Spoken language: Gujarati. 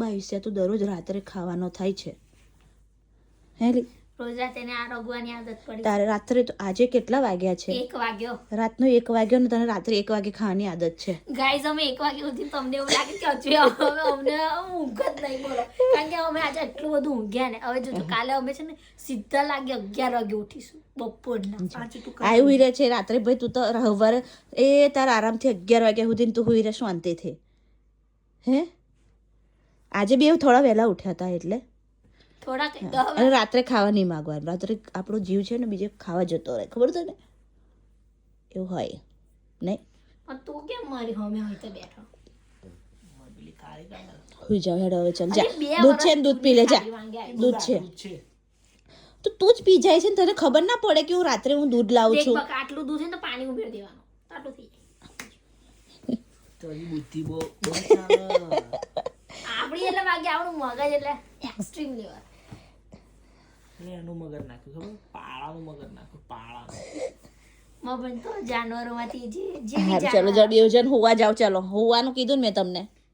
બાઈસ્યા તો દરરોજ રાત્રે ખાવાનો થાય છે હેલી રોજ રાતે ને આ રગવાની આદત પડી. તારે રાત્રે તો આજે કેટલા વાગ્યા છે? 1 વાગ્યો. રાતનો 1 વાગ્યો ને તને રાત્રે 1 વાગે ખાવાની આદત છે? ગાઈઝ અમે 1 વાગે સુધી તમને એવું લાગે કે હજુ અમને ઊંઘ જ નહીં બોલો, કારણ કે અમે આજે એટલું બધું ઊંઘ્યા ને. હવે જો કાલે અમે છે ને સીધા લાગે 11 વાગે ઉઠીશું બપોરના. આઈ હુઈ રહે છે રાત્રે ભાઈ તું તો સવારે એ તાર આરામથી 11 વાગ્યા સુધી તું હુઈ રહે શાંતિથી હે. આજે બી એવું થોડા વહેલા ઉઠ્યા હતા એટલે થોડા અને રાત્રે ખાવા નહીં માંગવાનું. રાત્રે આપણો જીવ છે ને બીજે ખાવા જતો રહે, ખબર તને? એવું હોય નહીં. પણ તું કેમ મારી હમે હોય તો બેઠો? હુઈ જાવ હેડ હવે ચાલ જા. દૂધ છે ને દૂધ પી લે જા. દૂધ છે તો તું જ પી જાય છે ને તને ખબર ના પડે કે હું રાત્રે દૂધ લાવું છું. આટલું દૂધ છે ને તો પાણી ઉમેરી દેવાનું, આટલું થઈ જાય. તારી બુદ્ધિ બહુ આપણી એટલે વાગે આપણું મગજ એટલે એક્સ્ટ્રીમ લેવલ. એટલે એનું મગજ નાખ્યું ખબર, પાળાનું મગજ નાખ્યું, પાળાનું. મગજ તો જાનવરોમાંથી જે હા ચલો જલ્દી જન હોવા જાવ. ચાલો હોવાનું કીધું ને મેં તમને.